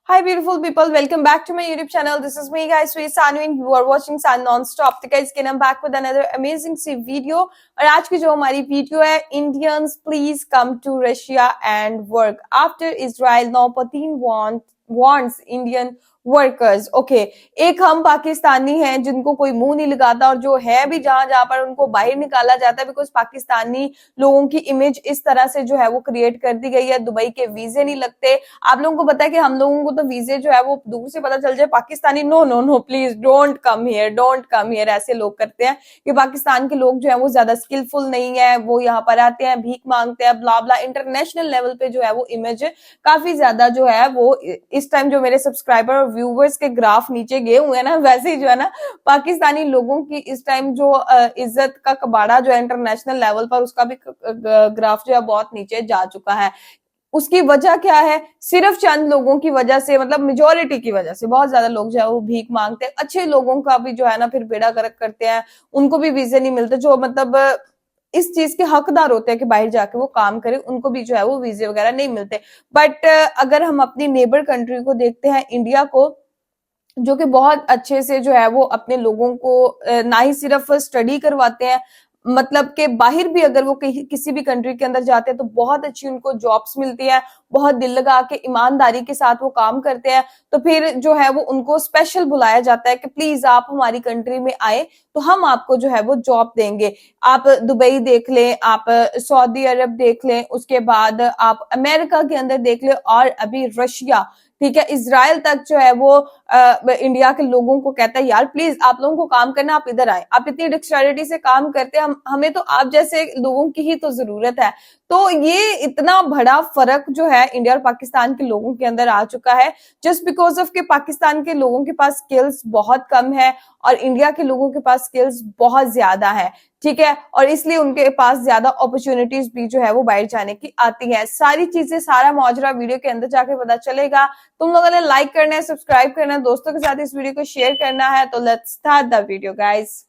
Hi beautiful people, welcome back to my YouTube channel. This is me guys, Sweet Sanu and you are watching Sun Non-Stop. तो guys, again I'm back with another amazing C video और आज की जो हमारी video है Indians please come to Russia and work after Israel. Now Putin wants Indian workers okay एक हम पाकिस्तानी हैं जिनको कोई मुंह नहीं लगाता और जो है भी जहां जहां पर उनको बाहर निकाला जाता है बिकॉज पाकिस्तानी लोगों की इमेज इस तरह से जो है वो क्रिएट कर दी गई है। दुबई के वीजे नहीं लगते। आप लोगों को पता है कि हम लोगों को तो वीजे जो है वो दूर से पता चल जाए, Pakistani no no no please don't come here ऐसे लोग करते हैं कि पाकिस्तान के लोग जो है वो ज्यादा स्किलफुल नहीं है, वो यहाँ पर आते हैं भीख मांगते हैं ब्ला ब्ला। इंटरनेशनल लेवल पे जो है वो इमेज काफी ज्यादा जो है वो इस टाइम जो मेरे सब्सक्राइबर और व्यूवर्स के ग्राफ नीचे गए हुए हैं ना, वैसे ही जो है ना पाकिस्तानी लोगों की इस टाइम जो इज्जत का कबाड़ा जो है इंटरनेशनल लेवल पर उसका भी ग्राफ जो है बहुत नीचे जा चुका है। उसकी वजह क्या है? सिर्फ चंद लोगों की वजह से, मतलब मेजोरिटी की वजह से बहुत ज्यादा लोग जो है वो भीख मांगते हैं। अच्छे लोगों का भी जो है ना फिर बेड़ा गर्क करते हैं, उनको भी वीजे नहीं मिलते। जो मतलब इस चीज के हकदार होते हैं कि बाहर जाके वो काम करे, उनको भी जो है वो वीजे वगैरह नहीं मिलते। बट अगर हम अपनी नेबर कंट्री को देखते हैं, इंडिया को, जो कि बहुत अच्छे से जो है वो अपने लोगों को ना ही सिर्फ स्टडी करवाते हैं, मतलब कि बाहर भी अगर वो किसी भी कंट्री के अंदर जाते हैं तो बहुत अच्छी उनको जॉब्स मिलती है, बहुत दिल लगा के ईमानदारी के साथ वो काम करते हैं। तो फिर जो है वो उनको स्पेशल बुलाया जाता है कि प्लीज आप हमारी कंट्री में आए तो हम आपको जो है वो जॉब देंगे। आप दुबई देख लें, आप सऊदी अरब देख लें, उसके बाद आप अमेरिका के अंदर देख लें और अभी रशिया, ठीक है, इजराइल तक जो है वो इंडिया के लोगों को कहता है यार प्लीज आप लोगों को काम करना, आप इधर आए, आप इतनी डिक्शनरी से काम करते हैं, हमें तो आप जैसे लोगों की ही तो जरूरत है। तो ये इतना बड़ा फर्क जो है इंडिया और पाकिस्तान के लोगों के अंदर आ चुका है जस्ट बिकॉज ऑफ के पाकिस्तान के लोगों के पास स्किल्स बहुत कम है और इंडिया के लोगों के पास स्किल्स बहुत ज्यादा है, ठीक है, और इसलिए उनके पास ज्यादा अपॉर्चुनिटीज भी जो है वो बाहर जाने की आती है। सारी चीजें, सारा मौजरा वीडियो के अंदर जाके पता चलेगा। तुम लोगों ने लाइक करना है, सब्सक्राइब करना है, दोस्तों के साथ इस वीडियो को शेयर करना है। तो let's start the video guys.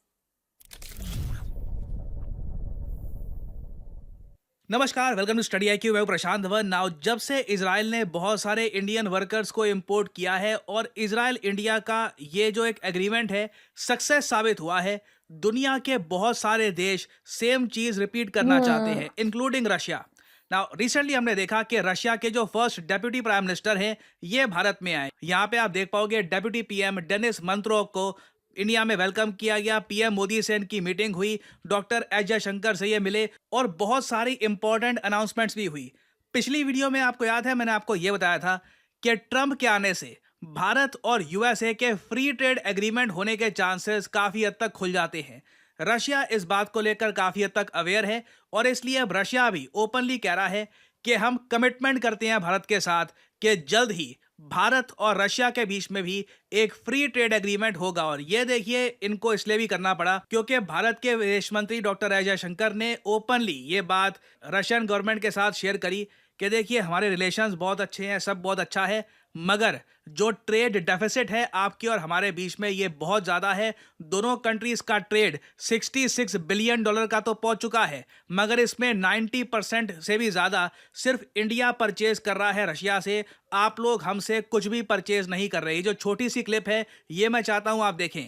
नमस्कार, वेलकम टू स्टडी IQ। मैं प्रशांत धवन। नाउ जब से इजराइल ने बहुत सारे इंडियन वर्कर्स को इंपोर्ट किया है और इजराइल इंडिया का ये जो एक एग्रीमेंट है सक्सेस साबित हुआ है, दुनिया के बहुत सारे देश सेम चीज रिपीट करना चाहते हैं इंक्लूडिंग रशिया। नाउ रिसेंटली हमने देखा कि रशिया के जो फर्स्ट डेप्यूटी प्राइम मिनिस्टर हैं ये भारत में आए। यहाँ पे आप देख पाओगे डेप्यूटी PM डेनिस मंत्रोव को इंडिया में वेलकम किया गया। PM मोदी से इनकी मीटिंग हुई, डॉक्टर एस जयशंकर से ये मिले और बहुत सारी इंपॉर्टेंट अनाउंसमेंट्स भी हुई। पिछली वीडियो में आपको याद है मैंने आपको ये बताया था कि ट्रंप के आने से भारत और USA के फ्री ट्रेड एग्रीमेंट होने के चांसेस काफी हद तक खुल जाते हैं। रशिया इस बात को लेकर काफी हद तक अवेयर है और इसलिए अब रशिया भी ओपनली कह रहा है कि हम कमिटमेंट करते हैं भारत के साथ कि जल्द ही भारत और रशिया के बीच में भी एक फ्री ट्रेड एग्रीमेंट होगा। और ये देखिए इनको इसलिए भी करना पड़ा क्योंकि भारत के विदेश मंत्री डॉक्टर एस जयशंकर ने ओपनली ये बात रशियन गवर्नमेंट के साथ शेयर करी कि देखिए हमारे रिलेशंस बहुत अच्छे हैं, सब बहुत अच्छा है, मगर जो ट्रेड डेफिसिट है आपके और हमारे बीच में ये बहुत ज़्यादा है। दोनों कंट्रीज का ट्रेड $66 बिलियन का तो पहुंच चुका है, मगर इसमें 90% से भी ज़्यादा सिर्फ इंडिया परचेज कर रहा है रशिया से। आप लोग हमसे कुछ भी परचेज नहीं कर रहे। जो छोटी सी क्लिप है ये मैं चाहता हूँ आप देखें।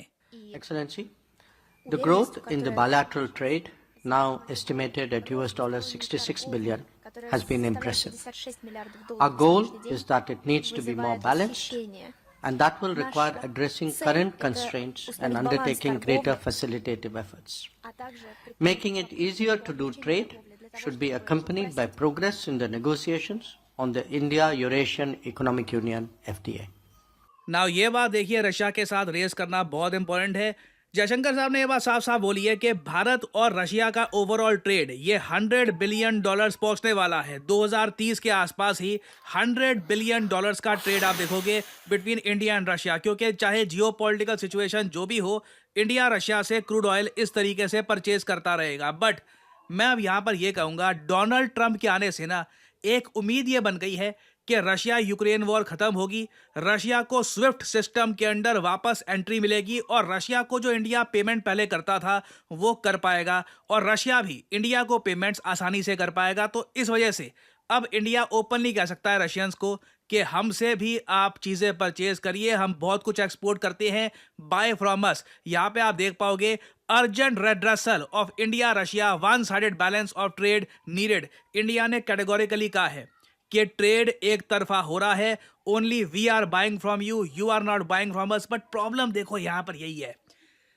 Excellency, the growth in the bilateral trade, now estimated at $66 billion, has been impressive. Our goal is that it needs to be more balanced, and that will require addressing current constraints and undertaking greater facilitative efforts. Making it easier to do trade should be accompanied by progress in the negotiations on the India-Eurasian Economic Union FTA. Now ये बात देखिए Russia के साथ race करना बहुत important है। जयशंकर साहब ने ये बात साफ साफ बोली है कि भारत और रशिया का ओवरऑल ट्रेड ये $100 बिलियन पहुंचने वाला है। 2030 के आसपास ही $100 बिलियन का ट्रेड आप देखोगे बिटवीन इंडिया एंड रशिया, क्योंकि चाहे जियोपॉलिटिकल सिचुएशन जो भी हो, इंडिया रशिया से क्रूड ऑयल इस तरीके से परचेज करता रहेगा। बट मैं अब यहाँ पर यह कहूँगा, डोनाल्ड ट्रंप के आने से ना एक उम्मीद ये बन गई है कि रशिया यूक्रेन वॉर खत्म होगी, रशिया को स्विफ्ट सिस्टम के अंडर वापस एंट्री मिलेगी और रशिया को जो इंडिया पेमेंट पहले करता था वो कर पाएगा और रशिया भी इंडिया को पेमेंट्स आसानी से कर पाएगा। तो इस वजह से अब इंडिया ओपनली कह सकता है रशियंस को कि हमसे भी आप चीज़ें परचेज करिए, हम बहुत कुछ एक्सपोर्ट करते हैं, बाय फ्रॉम अस। यहाँ पे आप देख पाओगे urgent redressal of India Russia one sided balance of trade needed. India ने कैटेगोरिकली कहा है कि ट्रेड एक तरफा हो रहा है, only we are buying from you, you are not buying from us. But problem देखो यहाँ पर यही है,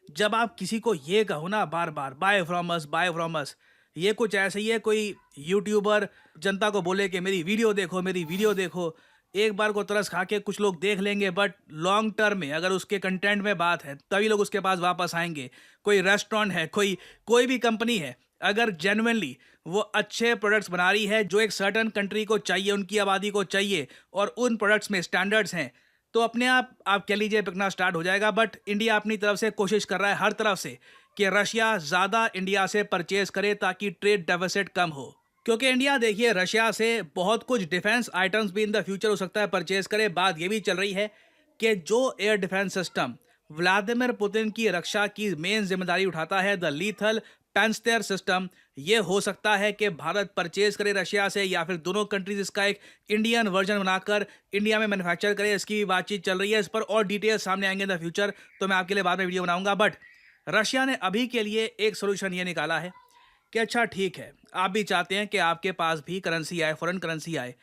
जब आप किसी को ये कहो ना बार बार bye from us, bye from us, ये कुछ ऐसे ही है कोई यूट्यूबर जनता को बोले कि मेरी वीडियो देखो, मेरी वीडियो देखो। एक बार को तरस खा के कुछ लोग देख लेंगे, बट लॉन्ग टर्म में अगर उसके कंटेंट में बात है तभी लोग उसके पास वापस आएंगे। कोई रेस्टोरेंट है, कोई भी कंपनी है, अगर जेन्युइनली वो अच्छे प्रोडक्ट्स बना रही है जो एक सर्टेन कंट्री को चाहिए, उनकी आबादी को चाहिए, और उन प्रोडक्ट्स में स्टैंडर्ड्स हैं, तो अपने आप कह लीजिए बिकना स्टार्ट हो जाएगा। बट इंडिया अपनी तरफ से कोशिश कर रहा है हर तरफ से कि रशिया ज़्यादा इंडिया से परचेज करे ताकि ट्रेड डेफिसिट कम हो। क्योंकि इंडिया देखिए रशिया से बहुत कुछ डिफेंस आइटम्स भी इन द फ्यूचर हो सकता है परचेज करे। बात ये भी चल रही है कि जो air defence system Vladimir Putin की रक्षा की मेन जिम्मेदारी उठाता है, द लीथल पैंस्तेर सिस्टम, ये हो सकता है कि भारत परचेज करे रशिया से, या फिर दोनों कंट्रीज इसका एक इंडियन वर्जन बनाकर इंडिया में मैन्युफैक्चर करे। इसकी भी बातचीत चल रही है, इस पर और डिटेल्स सामने आएंगे इन द फ्यूचर, तो मैं आपके लिए बाद में वीडियो बनाऊंगा। बट रशिया ने अभी के लिए एक सोल्यूशन ये निकाला है कि अच्छा ठीक है, आप भी चाहते हैं कि आपके पास भी करेंसी आए, फॉरेन करेंसी आए,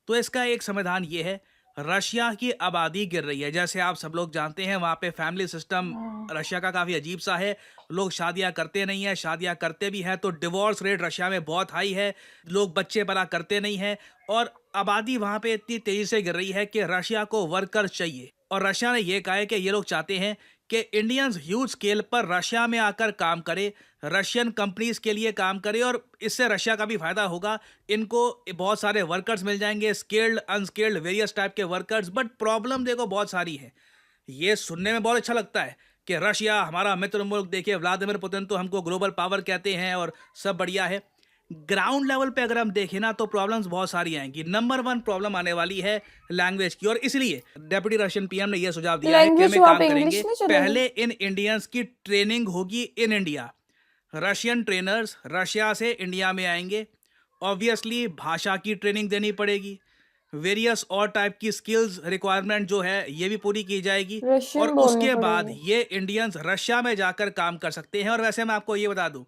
तो इसका एक समाधान ये है, रशिया की आबादी गिर रही है, जैसे आप सब लोग जानते हैं वहाँ पे फैमिली सिस्टम रशिया का काफ़ी अजीब सा है। लोग शादियाँ करते नहीं हैं, शादियाँ करते भी हैं तो डिवोर्स रेट रशिया में बहुत हाई है, लोग बच्चे पैदा करते नहीं हैं, और आबादी वहाँ पे इतनी तेज़ी से गिर रही है कि रशिया को वर्कर्स चाहिए। और रशिया ने यह कहा है कि ये लोग चाहते हैं कि इंडियंस ह्यूज स्केल पर रशिया में आकर काम करे, रशियन कंपनीज के लिए काम करे, और इससे रशिया का भी फायदा होगा। इनको बहुत सारे वर्कर्स मिल जाएंगे, स्किल्ड अनस्किल्ड वेरियस टाइप के वर्कर्स। बट प्रॉब्लम देखो बहुत सारी है। ये सुनने में बहुत अच्छा लगता है कि रशिया हमारा मित्र मुल्क, देखिए व्लादिमीर पुतिन तो हमको ग्लोबल पावर कहते हैं और सब बढ़िया है। ग्राउंड लेवल पे अगर हम देखें ना तो प्रॉब्लम्स बहुत सारी आएंगी। नंबर 1 प्रॉब्लम आने वाली है लैंग्वेज की, और इसलिए डेप्यूटी रशियन पीएम ने यह सुझाव दिया है कि हम एक काम करेंगे, पहले इन इंडियंस की ट्रेनिंग होगी in India. Russian trainers Russia से इंडिया में आएंगे, ऑब्वियसली भाषा की ट्रेनिंग देनी पड़ेगी, वेरियस और टाइप की स्किल्स रिक्वायरमेंट जो है ये भी पूरी की जाएगी, और उसके बाद ये इंडियंस रशिया में जाकर काम कर सकते हैं। और वैसे मैं आपको ये बता दूं,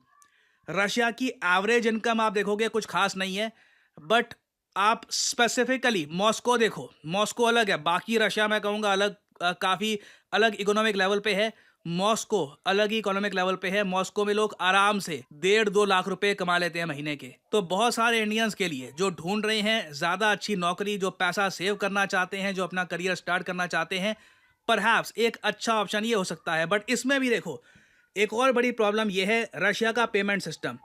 रशिया की एवरेज इनकम आप देखोगे कुछ खास नहीं है, बट आप स्पेसिफिकली मॉस्को देखो, मॉस्को अलग है, बाकी रशिया मैं कहूँगा अलग, काफ़ी अलग इकोनॉमिक लेवल पे है। मॉस्को अलग ही इकोनॉमिक लेवल पे है। मॉस्को में लोग आराम से 1.5-2 लाख रुपए कमा लेते हैं महीने के। तो बहुत सारे इंडियंस के लिए जो ढूंढ रहे हैं ज़्यादा अच्छी नौकरी, जो पैसा सेव करना चाहते हैं, जो अपना करियर स्टार्ट करना चाहते हैं, परहैप्स एक अच्छा ऑप्शन ये हो सकता है। बट इसमें भी देखो एक और बड़ी प्रॉब्लम यह है रशिया का पेमेंट सिस्टम।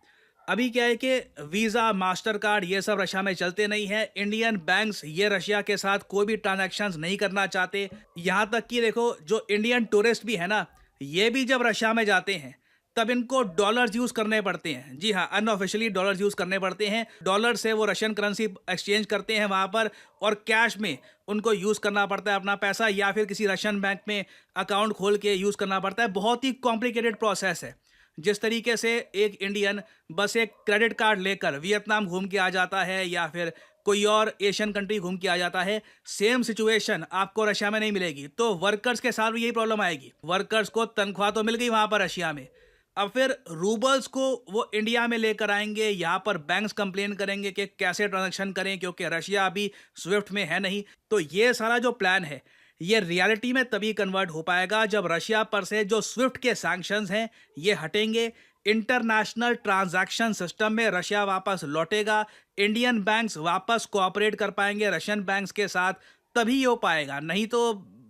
अभी क्या है कि वीज़ा, मास्टर कार्ड ये सब रशिया में चलते नहीं है। इंडियन बैंक्स ये रशिया के साथ कोई भी ट्रांजैक्शंस नहीं करना चाहते। यहाँ तक कि देखो जो इंडियन टूरिस्ट भी है ना, ये भी जब रशिया में जाते हैं तब इनको डॉलर्स यूज़ करने पड़ते हैं। जी हाँ, अनऑफिशियली डॉलर्स यूज़ करने पड़ते हैं। डॉलर से वो रशियन करेंसी एक्सचेंज करते हैं वहाँ पर, और कैश में उनको यूज़ करना पड़ता है अपना पैसा, या फिर किसी रशियन बैंक में अकाउंट खोल के यूज़ करना पड़ता है। बहुत ही कॉम्प्लिकेटेड प्रोसेस है। जिस तरीके से एक इंडियन बस एक क्रेडिट कार्ड लेकर वियतनाम घूम के आ जाता है, या फिर कोई और एशियन कंट्री घूम के आ जाता है, सेम सिचुएशन आपको रशिया में नहीं मिलेगी। तो वर्कर्स के साथ भी यही प्रॉब्लम आएगी। वर्कर्स को तनख्वाह तो मिल गई वहाँ पर रशिया में, अब फिर रूबल्स को वो इंडिया में लेकर आएंगे। यहाँ पर बैंक्स कंप्लेन करेंगे कि कैसे ट्रांजैक्शन करें, क्योंकि रशिया अभी स्विफ्ट में है नहीं। तो ये सारा जो प्लान है ये रियलिटी में तभी कन्वर्ट हो पाएगा जब रशिया पर से जो स्विफ्ट के सैंक्शंस हैं ये हटेंगे, इंटरनेशनल ट्रांजैक्शन सिस्टम में रशिया वापस लौटेगा, इंडियन बैंक्स वापस कोऑपरेट कर पाएंगे रशियन बैंक्स के साथ, तभी ये हो पाएगा। नहीं तो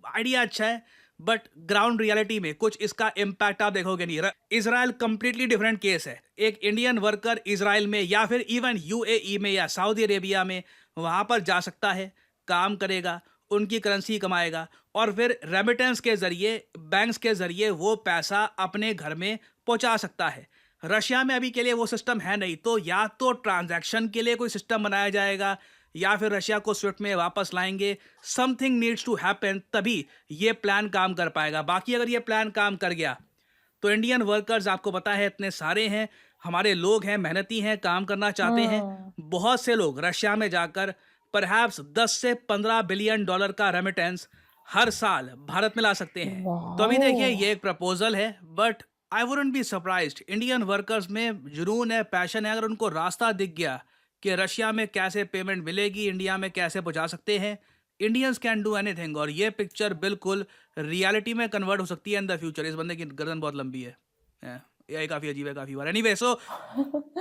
आइडिया अच्छा है बट ग्राउंड रियलिटी में कुछ इसका इम्पैक्ट आप देखोगे नहीं। इजराइल कंप्लीटली डिफरेंट केस है। एक इंडियन वर्कर इजराइल में या फिर इवन यूएई में या सऊदी अरेबिया में वहाँ पर जा सकता है, काम करेगा, उनकी करेंसी कमाएगा, और फिर रेमिटेंस के जरिए, बैंक्स के जरिए वो पैसा अपने घर में पहुंचा सकता है। रशिया में अभी के लिए वो सिस्टम है नहीं, तो या तो ट्रांजैक्शन के लिए कोई सिस्टम बनाया जाएगा या फिर रशिया को स्विफ्ट में वापस लाएंगे। समथिंग नीड्स टू हैपन, तभी ये प्लान काम कर पाएगा। बाकी अगर ये प्लान काम कर गया तो इंडियन वर्कर्स आपको पता है इतने सारे हैं, हमारे लोग हैं, मेहनती हैं, काम करना चाहते हैं। बहुत से लोग रशिया में जाकर परहैप्स 10 से 15 बिलियन डॉलर का रेमिटेंस हर साल भारत में ला सकते हैं। तो अभी देखिए, ये एक प्रपोजल है, but I wouldn't be surprised. Indian workers में जुनून है, पैशन है। अगर उनको रास्ता दिख गया कि रशिया में कैसे पेमेंट मिलेगी, इंडिया में कैसे पहुंचा सकते हैं, इंडियंस कैन डू एनीथिंग। और ये पिक्चर बिल्कुल रियलिटी में कन्वर्ट हो सकती है इन द फ्यूचर। इस बंदे की गर्दन बहुत लंबी है। ये काफी अजीब है, काफी बार। एनीवे, सो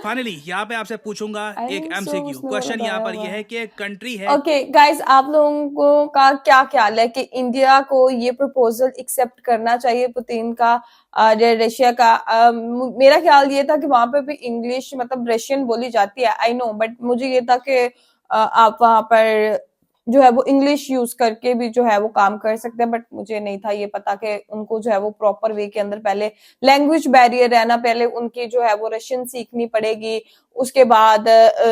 फाइनली यहाँ पे आपसे पूछूंगा एक एमसीक्यू क्वेश्चन। यहाँ पर यह है कि एक कंट्री है। ओके गाइस, आप लोगों को का क्या ख्याल है कि इंडिया को ये प्रपोजल एक्सेप्ट करना चाहिए पुतिन का, रशिया का? मेरा ख्याल ये था कि वहां पे भी इंग्लिश मतलब रशियन बोली जाती है, आई नो, बट मुझे ये था कि आप वहां पर जो है वो इंग्लिश यूज करके भी जो है वो काम कर सकते हैं, बट मुझे नहीं था ये पता कि उनको जो है वो प्रॉपर वे के अंदर पहले लैंग्वेज बैरियर है ना, पहले उनकी जो है वो रशियन सीखनी पड़ेगी। उसके बाद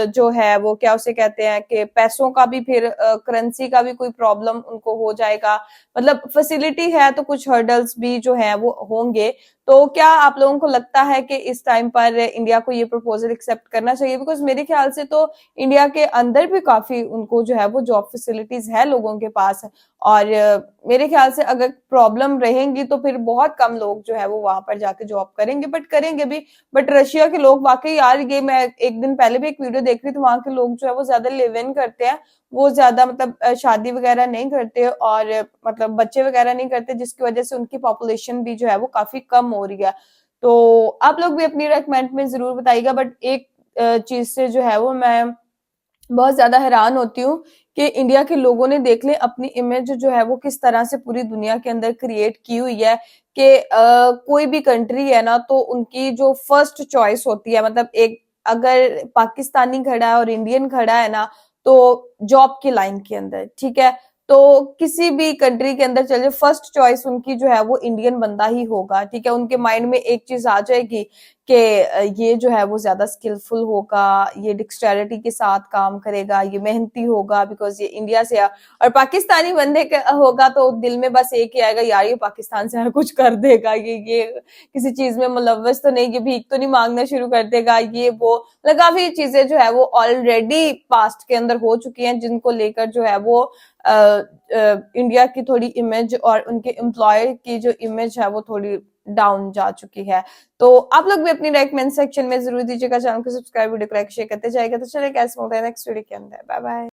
जो है वो क्या उसे कहते हैं कि पैसों का भी, फिर करेंसी का भी कोई प्रॉब्लम उनको हो जाएगा। मतलब फैसिलिटी है तो कुछ हर्डल्स भी जो है वो होंगे। तो क्या आप लोगों को लगता है कि इस टाइम पर इंडिया को ये प्रपोजल एक्सेप्ट करना चाहिए? बिकॉज मेरे ख्याल से तो इंडिया के अंदर भी काफी उनको जो है वो जॉब फैसिलिटीज है लोगों के पास, और मेरे ख्याल से अगर प्रॉब्लम रहेंगी तो फिर बहुत कम लोग जो है वो वहां पर जाके जॉब करेंगे, बट करेंगे भी। बट रशिया के लोग वाकई यार, ये मैं एक दिन पहले भी एक वीडियो देख रही थी, वहां के लोग जो है वो ज्यादा लिव इन करते हैं, वो ज्यादा मतलब शादी वगैरह नहीं करते और मतलब बच्चे वगैरह नहीं करते, जिसकी वजह से उनकी पॉपुलेशन भी जो है वो काफी कम हो रही है। तो आप लोग भी अपनी रेकमेंड में जरूर बताइएगा। बट एक चीज से जो है वो मैं बहुत ज्यादा हैरान होती हूँ कि इंडिया के लोगों ने देख ले अपनी इमेज जो है वो किस तरह से पूरी दुनिया के अंदर क्रिएट की हुई है कि कोई भी कंट्री है ना तो उनकी जो फर्स्ट चॉइस होती है, मतलब एक अगर पाकिस्तानी खड़ा है और इंडियन खड़ा है ना तो जॉब की लाइन के अंदर, ठीक है, तो किसी भी कंट्री के अंदर चले, फर्स्ट चॉइस उनकी जो है वो इंडियन बंदा ही होगा, ठीक है। उनके माइंड में एक चीज आ जाएगी कि ये जो है वो ज्यादा स्किलफुल होगा, ये डिक्सटेरिटी के साथ काम करेगा, ये मेहनती होगा बिकॉज ये इंडिया से है। और पाकिस्तानी बंदे का होगा तो दिल में बस एक ही आएगा, यार ये पाकिस्तान से हर कुछ कर देगा, ये किसी चीज में मुलव्वस तो नहीं, ये भीख तो नहीं मांगना शुरू कर देगा, ये वो, मतलब काफी चीजें जो है वो ऑलरेडी पास्ट के अंदर हो चुकी हैं, जिनको लेकर जो है वो इंडिया की थोड़ी इमेज और उनके एम्प्लॉयर की जो इमेज है वो थोड़ी डाउन जा चुकी है। तो आप लोग भी अपनी कमेंट सेक्शन में जरूर दीजिएगा, चैनल को सब्सक्राइब, वीडियो को लाइक शेयर करते जाएगा। तो चलिए कैसे मिलते हैं नेक्स्ट वीडियो के अंदर, बाय बाय।